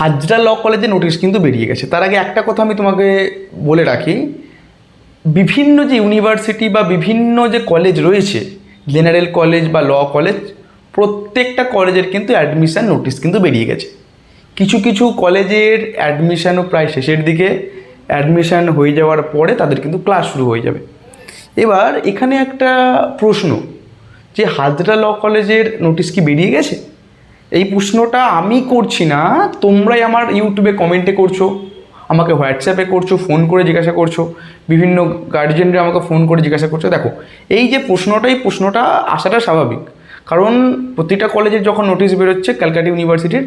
হাজরা ল কলেজে নোটিশ কিন্তু বেরিয়ে গেছে। তার আগে একটা কথা আমি তোমাকে বলে রাখি, বিভিন্ন যে ইউনিভার্সিটি বা বিভিন্ন যে কলেজ রয়েছে, জেনারেল কলেজ বা ল কলেজ, প্রত্যেকটা কলেজের কিন্তু অ্যাডমিশান নোটিশ কিন্তু বেরিয়ে গেছে। কিছু কিছু কলেজের অ্যাডমিশানও প্রায় শেষের দিকে, অ্যাডমিশান হয়ে যাওয়ার পরে তাদের কিন্তু ক্লাস শুরু হয়ে যাবে। এবার এখানে একটা প্রশ্ন, যে হাজরা ল কলেজের নোটিশ কি বেরিয়ে গেছে? এই প্রশ্নটা আমি করছি না, তোমরাই আমার ইউটিউবে কমেন্টে করছো, আমাকে হোয়াটসঅ্যাপে করছো, ফোন করে জিজ্ঞাসা করছো, বিভিন্ন গার্জিয়ানরা আমাকে ফোন করে জিজ্ঞাসা করছো। দেখো, এই যে প্রশ্নটা আসাটা স্বাভাবিক, কারণ প্রতিটা কলেজের যখন নোটিশ বেরোচ্ছে, ক্যালকাটা ইউনিভার্সিটির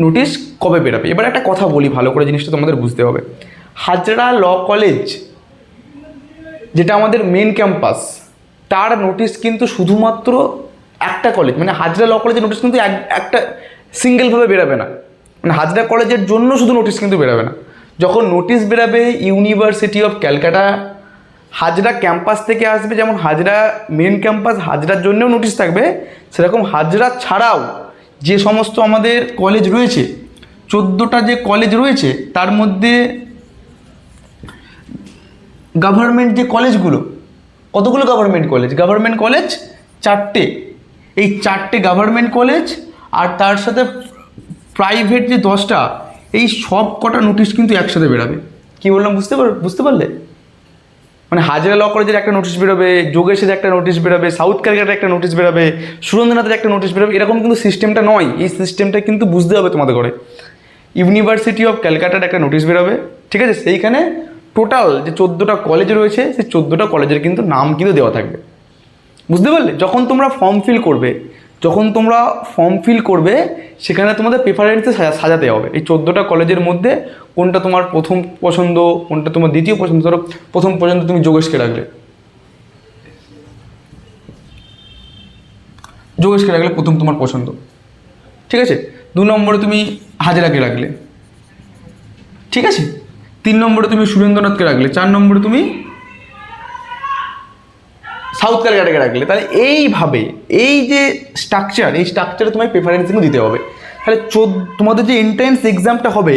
নোটিশ কবে বেরোবে। এবার একটা কথা বলি, ভালো করে জিনিসটা তোমাদের বুঝতে হবে। হাজরা ল কলেজ যেটা আমাদের মেন ক্যাম্পাস, তার নোটিশ কিন্তু শুধুমাত্র একটা কলেজ, মানে হাজরা ল কলেজের নোটিশ কিন্তু একটা সিঙ্গেলভাবে বেরোবে না, মানে হাজরা কলেজের জন্য শুধু নোটিশ কিন্তু বেরোবে না। যখন নোটিশ বেরোবে university of Calcutta Hazra campus থেকে আসবে, যেমন হাজরা মেন ক্যাম্পাস হাজরার জন্যও নোটিশ থাকবে, সেরকম হাজরা ছাড়াও যে সমস্ত আমাদের কলেজ রয়েছে, 14টা যে কলেজ রয়েছে, তার মধ্যে গভর্নমেন্ট যে কলেজগুলো, কতগুলো গভর্নমেন্ট কলেজ 4টে, এই 4টে গভর্নমেন্ট কলেজ আর তার সাথে প্রাইভেট যে 10টা, এই সব কটা নোটিশ কিন্তু একসাথে বেরোবে। কী বললাম বুঝতে পারলে? মানে হাজরা ল কলেজের একটা নোটিশ বেরোবে, যোগেশের একটা নোটিশ বেরোবে, সাউথ ক্যালকাটার একটা নোটিশ বেরোবে, সুরেন্দ্রনাথের একটা নোটিশ বেরোবে, এরকম কিন্তু সিস্টেমটা নয়। এই সিস্টেমটা কিন্তু বুঝতে হবে তোমাদের করে। ইউনিভার্সিটি অফ ক্যালকাটার একটা নোটিশ বেরোবে, ঠিক আছে, সেইখানে টোটাল যে 14টা কলেজ রয়েছে, সেই 14টা কলেজের কিন্তু নাম কিন্তু দেওয়া থাকবে। বুঝতে পারলে? যখন তোমরা ফর্ম ফিল করবে, সেখানে তোমাদের প্রেফারেন্সে সাজাতে হবে এই 14টা কলেজের মধ্যে কোনটা তোমার প্রথম পছন্দ, কোনটা তোমার দ্বিতীয় পছন্দ। ধরো প্রথম পছন্দ তুমি যোগেশকে রাখলে প্রথম তোমার পছন্দ, ঠিক আছে। 2 নম্বরে তুমি হাজরাকে রাখলে, ঠিক আছে। 3 নম্বরে তুমি সুরেন্দ্রনাথকে রাখলে, 4 নম্বরে তুমি সাউথ ক্যালকাটাকে রাখলে। তাহলে এইভাবে এই যে স্ট্রাকচারে তোমায় প্রেফারেন্স কিন্তু দিতে হবে। তাহলে তোমাদের যে এন্ট্রান্স এক্সামটা হবে,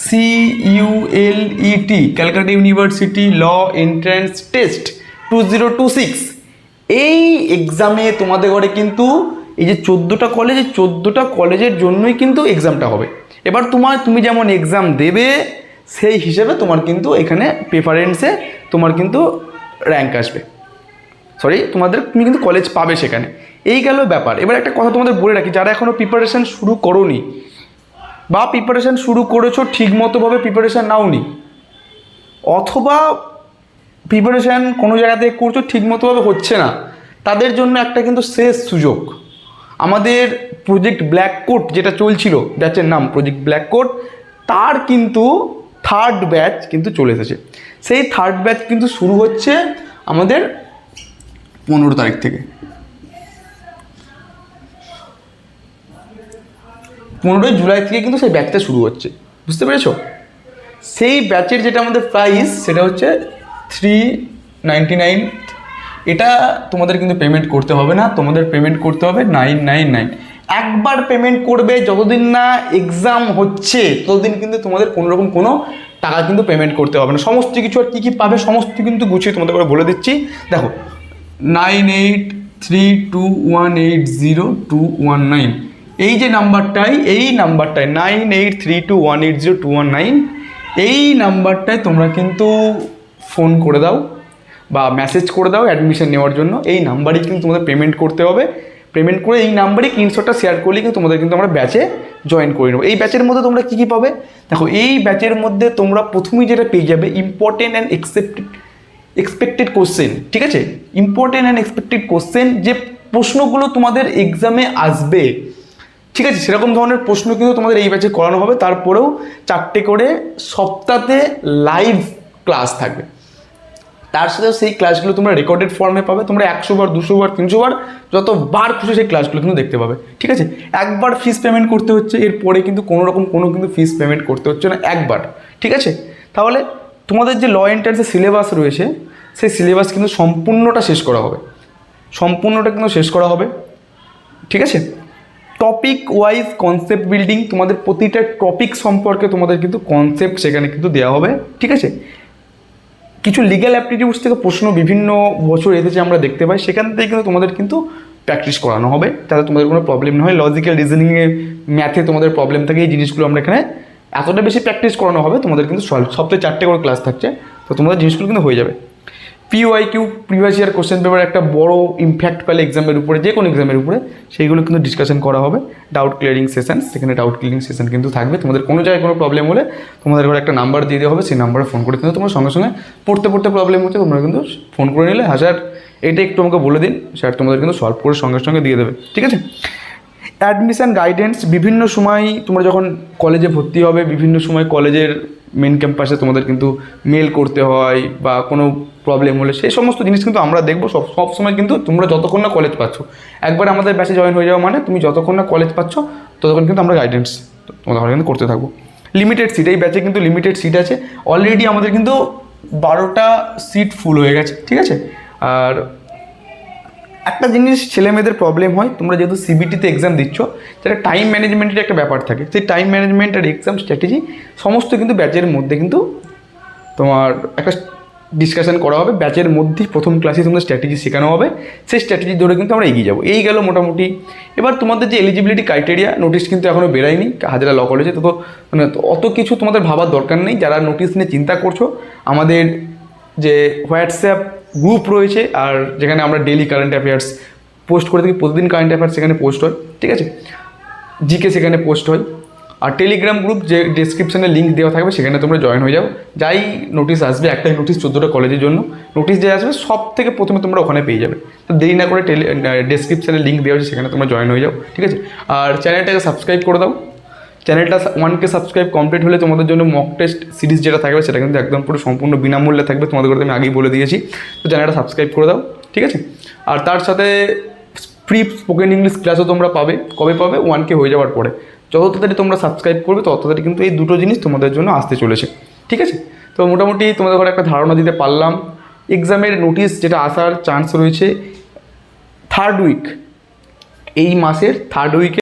CULET Calcutta university law entrance test 2026, এই এক্সামে তোমাদের ঘরে কিন্তু এই যে 14টা কলেজ, এই 14টা কলেজের জন্যই কিন্তু এক্সামটা হবে। এবার তুমি যেমন এক্সাম দেবে, সেই হিসেবে তোমার কিন্তু এখানে প্রেফারেন্সে তোমার কিন্তু র্যাঙ্ক আসবে, তুমি কিন্তু কলেজ পাবে সেখানে। এই গেল ব্যাপার। এবার একটা কথা তোমাদের বলে রাখি, যারা এখনও প্রিপারেশান শুরু করোনি বা প্রিপারেশান শুরু করেছো ঠিকমতোভাবে প্রিপারেশান নাওনি, অথবা প্রিপারেশান কোনো জায়গা থেকে করছো ঠিকমতোভাবে হচ্ছে না, তাদের জন্য একটা কিন্তু শেষ সুযোগ। আমাদের প্রজেক্ট ব্ল্যাক কোট যেটা চলছিল, ব্যাচের নাম প্রজেক্ট ব্ল্যাক কোট, তার কিন্তু 3rd ব্যাচ কিন্তু চলে এসেছে। সেই 3rd ব্যাচ কিন্তু শুরু হচ্ছে আমাদের 15 তারিখ থেকে। 15 জুলাই থেকে কিন্তু সেই ব্যাচটা শুরু হচ্ছে, বুঝতে পেরেছো? সেই ব্যাচের যেটা আমাদের প্রাইস, সেটা হচ্ছে 399। এটা তোমাদের কিন্তু পেমেন্ট করতে হবে না, তোমাদের পেমেন্ট করতে হবে 999। একবার পেমেন্ট করবে, যতদিন না এক্সাম হচ্ছে ততদিন কিন্তু তোমাদের কোনোরকম কোনো টাকা কিন্তু পেমেন্ট করতে হবে না। সমস্ত কিছু আর কী কী পাবে সমস্ত কিন্তু গুছিয়ে তোমাদের করে বলে দিচ্ছি। দেখো, 9832180219, এই যে নাম্বারটাই 9832180219, এই নাম্বারটায় তোমরা কিন্তু ফোন করে দাও বা মেসেজ করে দাও অ্যাডমিশন নেওয়ার জন্য। এই নাম্বারেই কিন্তু তোমাদের পেমেন্ট করতে হবে। পেমেন্ট করে এই নাম্বারে স্ক্রিনশটটা শেয়ার করলে কিন্তু তোমাদের কিন্তু আমরা ব্যাচে জয়েন করে নেবো। এই ব্যাচের মধ্যে তোমরা কী কী পাবে দেখো, এই ব্যাচের মধ্যে তোমরা প্রথমেই যেটা পেয়ে যাবে, ইম্পর্টেন্ট অ্যান্ড এক্সপেক্টেড কোশ্চেন, ঠিক আছে। ইম্পর্টেন্ট অ্যান্ড এক্সপেক্টেড কোশ্চেন, যে প্রশ্নগুলো তোমাদের এক্সামে আসবে, ঠিক আছে, সেরকম ধরনের প্রশ্ন কিন্তু তোমাদের এই ব্যাচে করানো হবে। তারপরেও 4টে করে সপ্তাহে লাইভ ক্লাস থাকবে। তার সাথে সেই ক্লাসগুলো তোমরা রেকর্ডেড ফর্মে পাবে। তোমরা 100 বার 200 বার 300 বার যতবার খুশি সেই ক্লাসগুলো কিন্তু দেখতে পাবে, ঠিক আছে। একবার ফিস পেমেন্ট করতে হচ্ছে, এরপরে কিন্তু কোনো কিন্তু ফিস পেমেন্ট করতে হচ্ছে না, একবার, ঠিক আছে। তাহলে তোমাদের যে ল এন্ট্রান্সের সিলেবাস রয়েছে, সেই সিলেবাস কিন্তু সম্পূর্ণটা শেষ করা হবে, ঠিক আছে। টপিক ওয়াইজ কনসেপ্ট বিল্ডিং, তোমাদের প্রতিটা টপিক সম্পর্কে তোমাদের কিন্তু কনসেপ্ট সেখানে কিন্তু দেওয়া হবে, ঠিক আছে। কিছু লিগ্যাল অ্যাপটিটিউডস থেকে প্রশ্ন বিভিন্ন বছর এসেছে আমরা দেখতে পাই, সেখান থেকে কিন্তু তোমাদের কিন্তু প্র্যাকটিস করানো হবে, যাতে তোমাদের কোনো প্রবলেম না হয়। লজিক্যাল রিজনিংয়ে, ম্যাথে তোমাদের প্রবলেম থাকে, এই জিনিসগুলো আমরা এখানে এতটা বেশি প্র্যাকটিস করানো হবে, তোমাদের কিন্তু সপ্তাহে 4টে করে ক্লাস থাকছে, তো তোমাদের জিনিসগুলো কিন্তু হয়ে যাবে। PYQ, previous year question paper একটা বড় ইম্প্যাক্ট পেলে এক্সামের উপরে, যে কোনো এক্সামের উপরে, সেইগুলো কিন্তু ডিসকাশন করা হবে। ডাউট ক্লিয়ারিং সেশন, সেখানে ডাউট ক্লিয়ারিং সেশন কিন্তু থাকবে। তোমাদের কোনো জায়গায় কোনো প্রবলেম হলে তোমাদের ঘরে একটা নাম্বার দিয়ে দেওয়া হবে, সেই নাম্বারে ফোন করে কিন্তু তোমরা সঙ্গে সঙ্গে পড়তে প্রবলেম হচ্ছে, তোমরা কিন্তু ফোন করে নিলে, হ্যাঁ স্যার এটা একটু আমাকে বলে দিন, স্যার তোমাদের কিন্তু সলভ করে সঙ্গে সঙ্গে দিয়ে দেবে, ঠিক আছে। অ্যাডমিশন গাইডেন্স, বিভিন্ন সময় তোমরা যখন কলেজে ভর্তি হবে, বিভিন্ন সময় কলেজের মেন ক্যাম্পাসে তোমাদের কিন্তু মেল করতে হয়, বা কোনো প্রবলেম হলে সেই সমস্ত জিনিস কিন্তু আমরা দেখবো সব সময়। কিন্তু তোমরা যতক্ষণ না কলেজ পাচ্ছ, একবার আমাদের ব্যাচে জয়েন হয়ে যাওয়া মানে তুমি যতক্ষণ না কলেজ পাচ্ছ ততক্ষণ কিন্তু আমরা গাইডেন্স তোমাদের কিন্তু করতে থাকবো। লিমিটেড সিট, এই ব্যাচে কিন্তু লিমিটেড সিট আছে। অলরেডি আমাদের কিন্তু 12টা সিট ফুল হয়ে গেছে, ঠিক আছে। আর একটা জিনিস ছেলে মেয়েদের প্রবলেম হয়, তোমরা যেহেতু সিবিটিতে এক্সাম দিচ্ছ, সেটা টাইম ম্যানেজমেন্টের একটা ব্যাপার থাকে। সেই টাইম ম্যানেজমেন্ট আর এক্সাম স্ট্র্যাটেজি সমস্ত কিন্তু ব্যাচের মধ্যে কিন্তু তোমার একটা ডিসকাশন করা হবে। ব্যাচের মধ্যেই প্রথম ক্লাসে তোমাদের স্ট্র্যাটেজি শেখানো হবে, সেই স্ট্র্যাটেজি ধরে কিন্তু আমরা এগিয়ে যাবো। এই গেল মোটামুটি। এবার তোমাদের যে এলিজিবিলিটি ক্রাইটেরিয়া, নোটিশ কিন্তু এখনও বেরোয়নি হাজারা ল কলেজে, তো মানে অত কিছু তোমাদের ভাবার দরকার নেই। যারা নোটিশ নিয়ে চিন্তা করছো, আমাদের যে হোয়াটসঅ্যাপ গ্রুপ রয়েছে, আর যেখানে আমরা ডেইলি কারেন্ট অ্যাফেয়ার্স পোস্ট করে থাকি, প্রতিদিন কারেন্ট অ্যাফেয়ার্স সেখানে পোস্ট হয়, ঠিক আছে। জিকে সেখানে পোস্ট হয়। আর টেলিগ্রাম গ্রুপ, যে ডেসক্রিপশানে লিঙ্ক দেওয়া থাকবে, সেখানে তোমরা জয়েন হয়ে যাও। যাই নোটিশ আসবে, একটাই নোটিশ 14টা কলেজের জন্য, নোটিশ যে আসবে সব থেকে প্রথমে তোমরা ওখানে পেয়ে যাবে। তো দেরি না করে ডেসক্রিপশানে লিঙ্ক দেওয়া আছে, সেখানে তোমরা জয়েন হয়ে যাও, ঠিক আছে। আর চ্যানেলটাকে সাবস্ক্রাইব করে দাও। চ্যানেলটা 1K সাবস্ক্রাইব কমপ্লিট হলে তোমাদের জন্য মক টেস্ট সিরিজ যেটা থাকবে, সেটা কিন্তু একদম পুরো সম্পূর্ণ বিনামূল্যে থাকবে, তোমাদের কথা আমি আগেই বলে দিয়েছি। তো চ্যানেলটা সাবস্ক্রাইব করে দাও, ঠিক আছে। আর তার সাথে ফ্রি স্পোকেন ইংলিশ ক্লাসও তোমরা পাবে। কবে পাবে? 1K হয়ে যাওয়ার পরে। যত তাড়াতাড়ি তোমরা সাবস্ক্রাইব করবে, তত তাড়াতাড়ি কিন্তু এই দুটো জিনিস তোমাদের জন্য আসতে চলেছে, ঠিক আছে। তো মোটামুটি তোমাদের ঘরে একটা ধারণা দিতে পারলাম। এক্সামের নোটিশ যেটা আসার চান্স রয়েছে 3rd উইক, এই মাসের 3rd উইকে